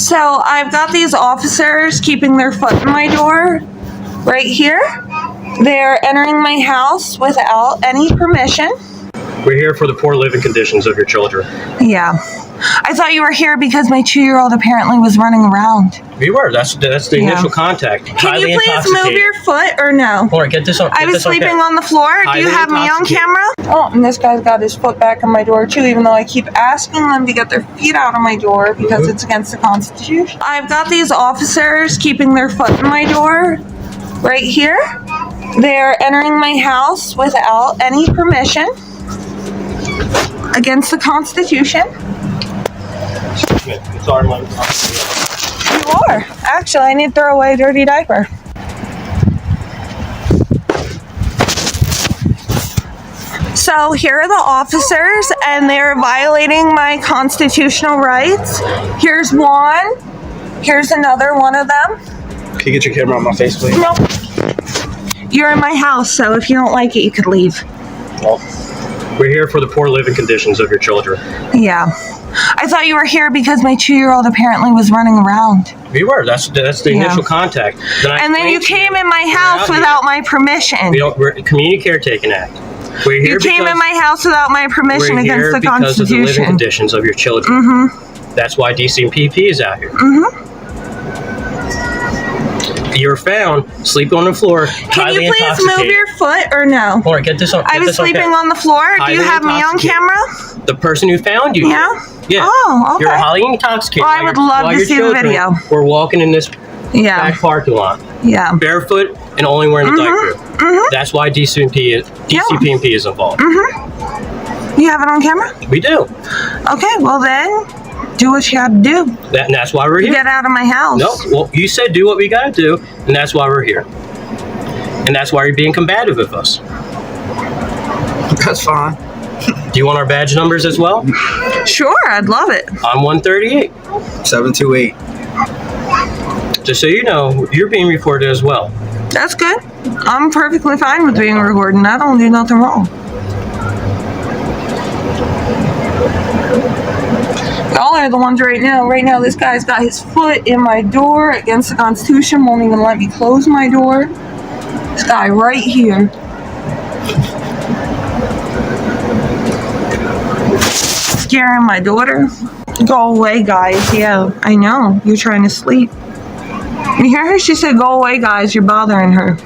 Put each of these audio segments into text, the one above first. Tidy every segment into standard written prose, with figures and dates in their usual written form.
So I've got these officers keeping their foot in my door right here. They're entering my house without any permission. We're here for the poor living conditions of your children. Yeah. I thought you were here because my 2-year-old apparently was running around. We were. That's the initial contact. Can you please move your foot or no? Hold on, get this on. I was sleeping on the floor. Do you have me on camera? Oh, and this guy's got his foot back in my door too, even though I keep asking them to get their feet out of my door because it's against the Constitution. I've got these officers keeping their foot in my door right here. They're entering my house without any permission. Against the Constitution. It's our line. You are. Actually, I need to throw away a dirty diaper. So here are the officers, and they're violating my constitutional rights. Here's one. Here's another one of them. Can you get your camera on my face, please? Nope. You're in my house, so if you don't like it, you could leave. Well, we're here for the poor living conditions of your children. Yeah. I thought you were here because my 2-year-old apparently was running around. We were. That's the initial contact. And then you came in my house without my permission. We're a community caretaking act. We're here you came in my house without my permission against the Constitution. Because of the living conditions of your children. That's why DCMPP is out here. You were found sleeping on the floor, Can you please move your foot or no? Hold on, get this on. I was sleeping on the floor. Do you have me on camera? The person who found you. Yeah? Yeah. Oh, okay. You're highly intoxicated. Well, I would love to see the video. We're walking in this back parking lot. Yeah. Barefoot and only wearing a diaper. That's why DCPP is involved. You have it on camera? We do. Okay, well then, do what you got to do. And that's why we're here. Get out of my house. No, well, you said do what we got to do, and that's why we're here. And that's why you're being combative with us. That's fine. Do you want our badge numbers as well? Sure, I'd love it. I'm 138. 728. Just so you know, you're being recorded as well. That's good. I'm perfectly fine with being recorded. I don't do nothing wrong. Y'all are the ones right now. Right now, this guy's got his foot in my door against the Constitution. Won't even let me close my door. This guy right here. Scaring my daughter. Go away, guys. Yeah, I know. You're trying to sleep. You hear her? She said, go away, guys. You're bothering her.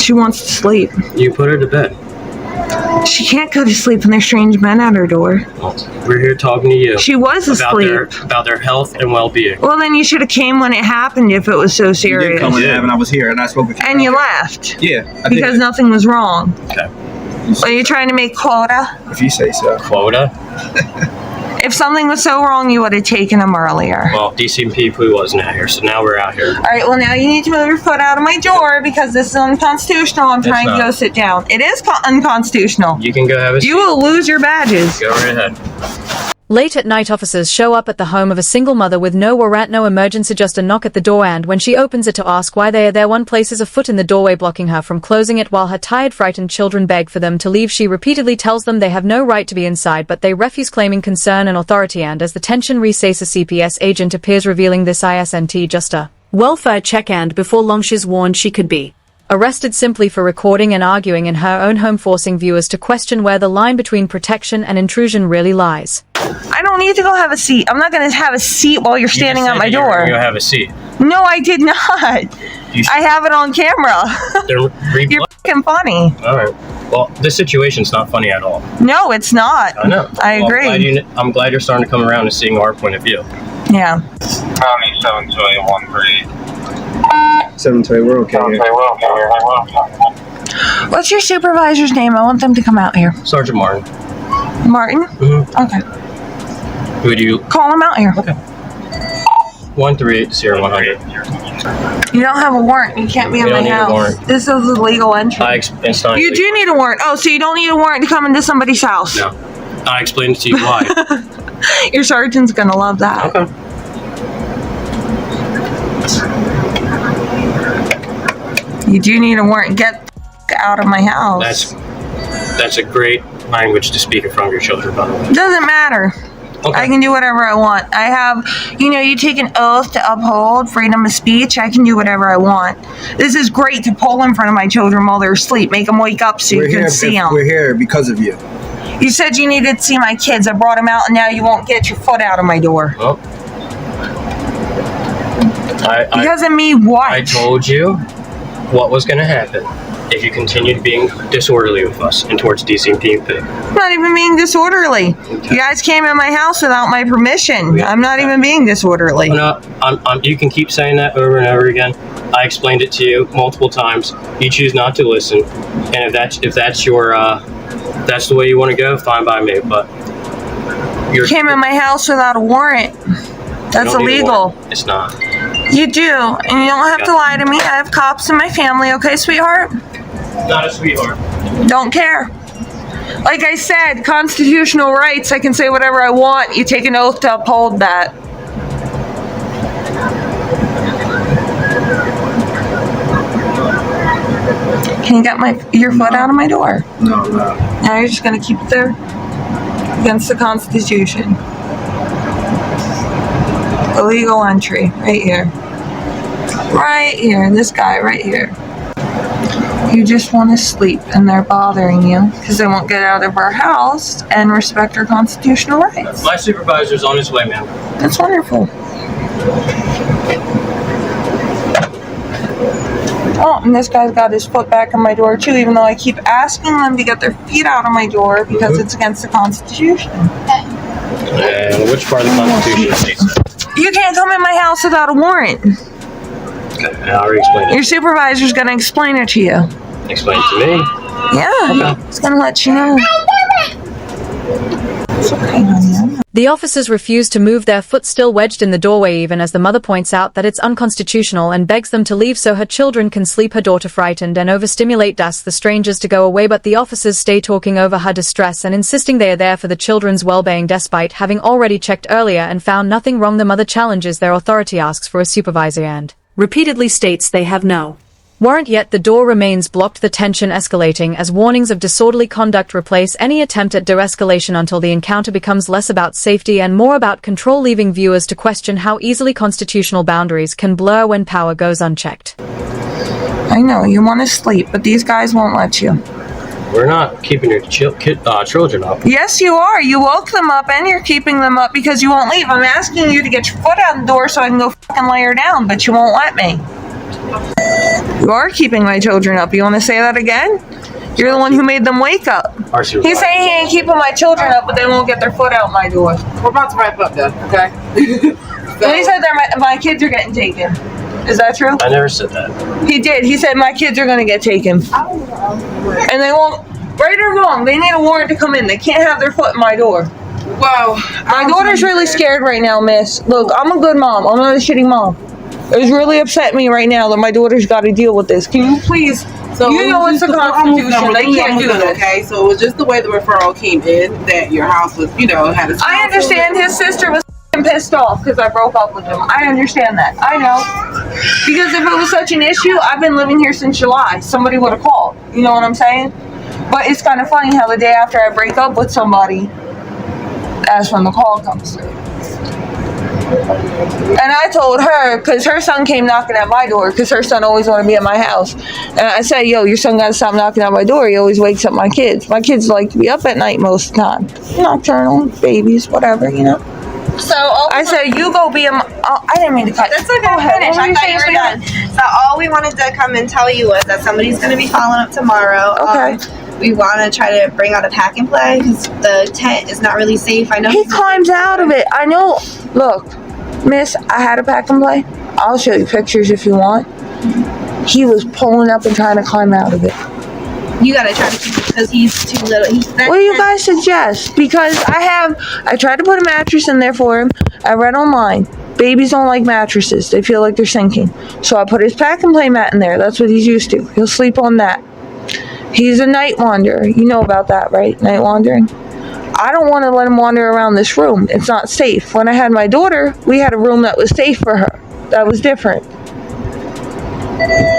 She wants to sleep. You put her to bed. She can't go to sleep when there's strange men at her door. Well, we're here talking to you. She was asleep. About their health and well-being. Well, then you should have came when it happened if it was so serious. You did come when it happened. I was here and I spoke with you. And you left. Yeah. Because nothing was wrong. Okay. Are you trying to make quota? If you say so. Quota? If something was so wrong, you would have taken them earlier. Well, DCMP wasn't out here, so now we're out here. All right, well, now you need to move your foot out of my door because this is unconstitutional. I'm trying to go sit down. It is unconstitutional. You can go have a seat. You will lose your badges. Go right ahead. Late at night, officers show up at the home of a single mother with no warrant, no emergency, just a knock at the door, and when she opens it to ask why they are there, one places a foot in the doorway blocking her from closing it. While her tired, frightened children beg for them to leave, she repeatedly tells them they have no right to be inside, but they refuse, claiming concern and authority. And as the tension recedes, a CPS agent appears, revealing this isn't just a welfare check, and before long she's warned she could be arrested simply for recording and arguing in her own home, forcing viewers to question where the line between protection and intrusion really lies. I don't need to go have a seat. I'm not going to have a seat while you're standing at my door. You have a seat. No, I did not. I have it on camera. You're fucking funny. All right. Well, this situation's not funny at all. No, it's not. I know. I agree. I'm glad you're starting to come around and seeing our point of view. Yeah. County 72813. 728, we're okay. What's your supervisor's name? I want them to come out here. Sergeant Martin. Martin? Okay. Who would you call him out here? Okay. 138-0100. You don't have a warrant. You can't be in my house. This is a legal entry. You do need a warrant. Oh, so you don't need a warrant to come into somebody's house? No. I explained to you why. Your sergeant's gonna love that. Okay. You do need a warrant. Get out of my house. That's a great language to speak in front of your children, by the way. Doesn't matter. Okay. I can do whatever I want. I have, you take an oath to uphold freedom of speech. I can do whatever I want. This is great to pull in front of my children while they're asleep. Make them wake up so you can see them. We're here because of you. You said you needed to see my kids. I brought them out, and now you won't get your foot out of my door. Well, Because of me, what? I told you what was going to happen if you continued being disorderly with us and towards DCPP. I'm not even being disorderly. Okay. You guys came in my house without my permission. I'm not even being disorderly. No, you can keep saying that over and over again. I explained it to you multiple times. You choose not to listen, and if that's your that's the way you want to go, fine by me. But You came in my house without a warrant. That's illegal. It's not. You do, and you don't have to lie to me. I have cops in my family, okay, sweetheart? Not a sweetheart. Don't care. Like I said, constitutional rights, I can say whatever I want. You take an oath to uphold that. Can you get your foot out of my door? No. Now you're just going to keep it there? Against the Constitution. Illegal entry, right here. Right here, this guy right here. You just want to sleep and they're bothering you because they won't get out of our house and respect our constitutional rights. My supervisor's on his way, ma'am. That's wonderful. Oh, and this guy's got his foot back in my door too, even though I keep asking them to get their feet out of my door because it's against the Constitution. And which part of the Constitution states that? You can't come in my house without a warrant. Okay, I already explained it. Your supervisor's going to explain it to you. Explain it to me. Yeah, he's going to let you know. It's okay, honey. The officers refuse to move, their foot still wedged in the doorway even as the mother points out that it's unconstitutional and begs them to leave so her children can sleep, her daughter frightened and overstimulate asks the strangers to go away, but the officers stay talking over her distress and insisting they are there for the children's well-being despite having already checked earlier and found nothing wrong. The mother challenges their authority, asks for a supervisor and repeatedly states they have no warrant, yet the door remains blocked, the tension escalating as warnings of disorderly conduct replace any attempt at de-escalation until the encounter becomes less about safety and more about control, leaving viewers to question how easily constitutional boundaries can blur when power goes unchecked. I know, you want to sleep, but these guys won't let you. We're not keeping your children up. Yes, you are. You woke them up and you're keeping them up because you won't leave. I'm asking you to get your foot out the door so I can go fucking lay her down, but you won't let me. You are keeping my children up. You want to say that again? You're the one who made them wake up. He's saying he ain't keeping my children up, but they won't get their foot out my door. We're about to wrap up, though, okay? And he said my kids are getting taken. Is that true? I never said that. He did. He said my kids are going to get taken. And they won't, right or wrong, they need a warrant to come in. They can't have their foot in my door. Well, My daughter's really scared right now, miss. Look, I'm a good mom. I'm not a shitty mom. It's really upset me right now that my daughter's got to deal with this. Can you please? So You know it's the Constitution. They can't do this. Okay, so it was just the way the referral came in that your house was, had a. I understand his sister was pissed off because I broke up with him. I understand that. I know. Because if it was such an issue, I've been living here since July. Somebody would have called. You know what I'm saying? But it's kind of funny how the day after I break up with somebody, that's when the call comes through. And I told her, because her son came knocking at my door, because her son always wanted to be at my house. And I said, yo, your son got to stop knocking at my door. He always wakes up my kids. My kids like to be up at night most of the time. Nocturnal, babies, whatever, So I said, you go be a I didn't mean to cut. That's okay. Go ahead. Finish. I thought you were done. So all we wanted to come and tell you was that somebody's going to be following up tomorrow. Okay. We want to try to bring out a pack and play because the tent is not really safe. I know He climbs out of it. I know. Look, miss, I had a pack and play. I'll show you pictures if you want. He was pulling up and trying to climb out of it. You got to try to keep it because he's too little. What do you guys suggest? Because I tried to put a mattress in there for him. I read online. Babies don't like mattresses. They feel like they're sinking. So I put his pack and play mat in there. That's what he's used to. He'll sleep on that. He's a night wanderer. You know about that, right? Night wandering. I don't want to let him wander around this room. It's not safe. When I had my daughter, we had a room that was safe for her. That was different.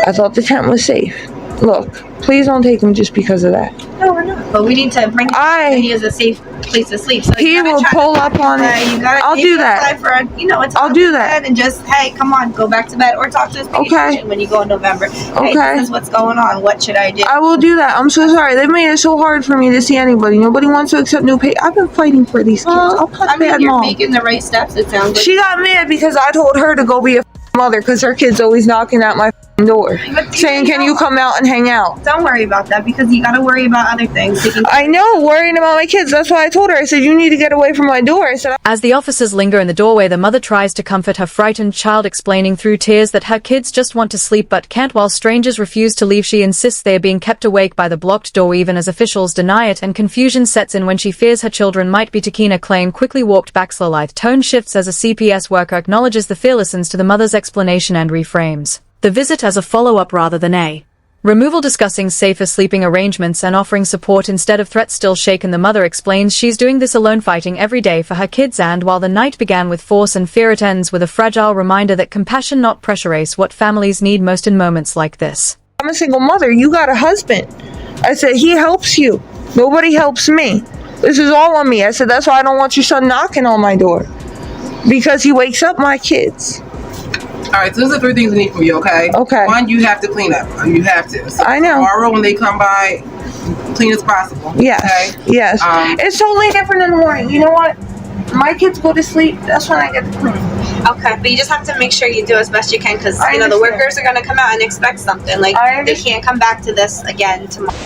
I thought the tent was safe. Look, Please don't take him just because of that. No, we're not. But we need to bring him. He is a safe place to sleep. So he will pull up on it. I'll do that. I'll do that. And just, hey, come on, go back to bed or talk to us pediatrician when you go in November. Hey, this is what's going on. What should I do? I will do that. I'm so sorry. They've made it so hard for me to see anybody. Nobody wants to accept new pay. I've been fighting for these kids. You're making the right steps. It sounds like. She got mad because I told her to go be a mother because her kid's always knocking at my door saying, can you come out and hang out? Don't worry about that because you got to worry about other things. I know, worrying about my kids. That's why I told her. I said, you need to get away from my door. I said, as the officers linger in the doorway, the mother tries to comfort her frightened child, explaining through tears that her kids just want to sleep but can't. While strangers refuse to leave, she insists they are being kept awake by the blocked door even as officials deny it, and confusion sets in when she fears her children might be. Takina claim quickly walked back. Slow tone shifts as a CPS worker acknowledges the fear, listens to the mother's explanation and reframes the visit as a follow-up rather than a removal, discussing safer sleeping arrangements and offering support instead of threats. Still shaken, the mother explains she's doing this alone, fighting every day for her kids, and while the night began with force and fear, it ends with a fragile reminder that compassion, not pressure, is what families need most in moments like this. I'm a single mother. You got a husband. I said, he helps you. Nobody helps me. This is all on me. I said, that's why I don't want your son knocking on my door, because he wakes up my kids. All right, so those are 3 things I need from you, okay? Okay. 1, you have to clean up. You have to. So I know. Tomorrow when they come by, clean as possible. Yes. Okay? Yes. It's totally different in the morning. You know what? My kids go to sleep. That's when I get to clean. Okay, but you just have to make sure you do as best you can because the workers are going to come out and expect something. Like they can't come back to this again tomorrow.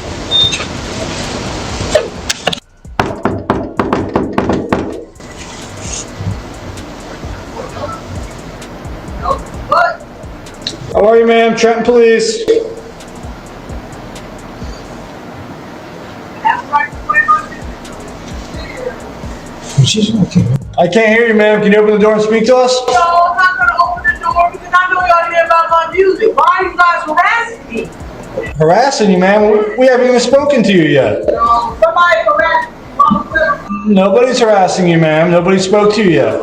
How are you, ma'am? Trenton Police. I can't hear you, ma'am. Can you open the door and speak to us? No, I'm not going to open the door because I know y'all hear about my music. Why are you guys harassing me? Harassing you, ma'am? We haven't even spoken to you yet. Somebody harassed me. Nobody's harassing you, ma'am. Nobody spoke to you yet.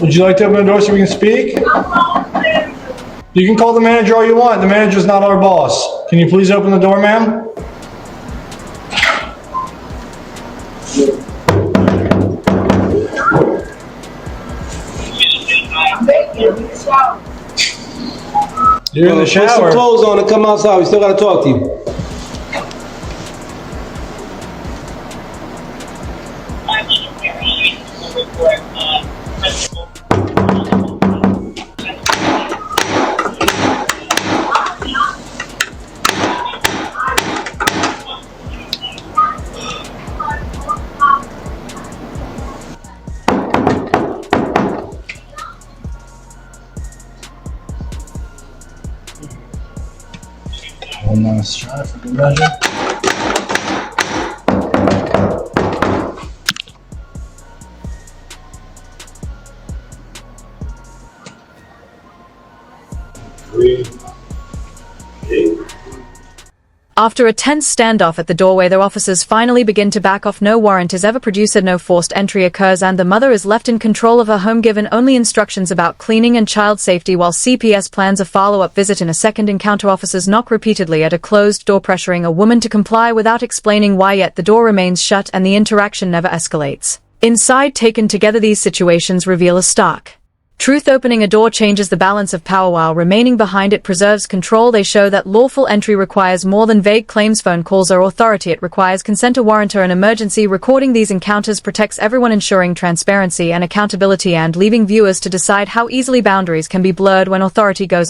Would you like to open the door so we can speak? You can call the manager all you want. The manager's not our boss. Can you please open the door, ma'am? You're in the shower. Put some clothes on and come outside. We still got to talk to you. One last try for good measure. After a tense standoff at the doorway, their officers finally begin to back off. No warrant is ever produced, no forced entry occurs, and the mother is left in control of her home, given only instructions about cleaning and child safety. While CPS plans a follow-up visit in a second encounter, officers knock repeatedly at a closed door, pressuring a woman to comply without explaining why, yet the door remains shut and the interaction never escalates. Inside, taken together, these situations reveal a stark truth. Opening a door changes the balance of power, while remaining behind it preserves control. They show that lawful entry requires more than vague claims. Phone calls are authority. It requires consent. A warrant or an emergency. Recording these encounters protects everyone, ensuring transparency and accountability and leaving viewers to decide how easily boundaries can be blurred when authority goes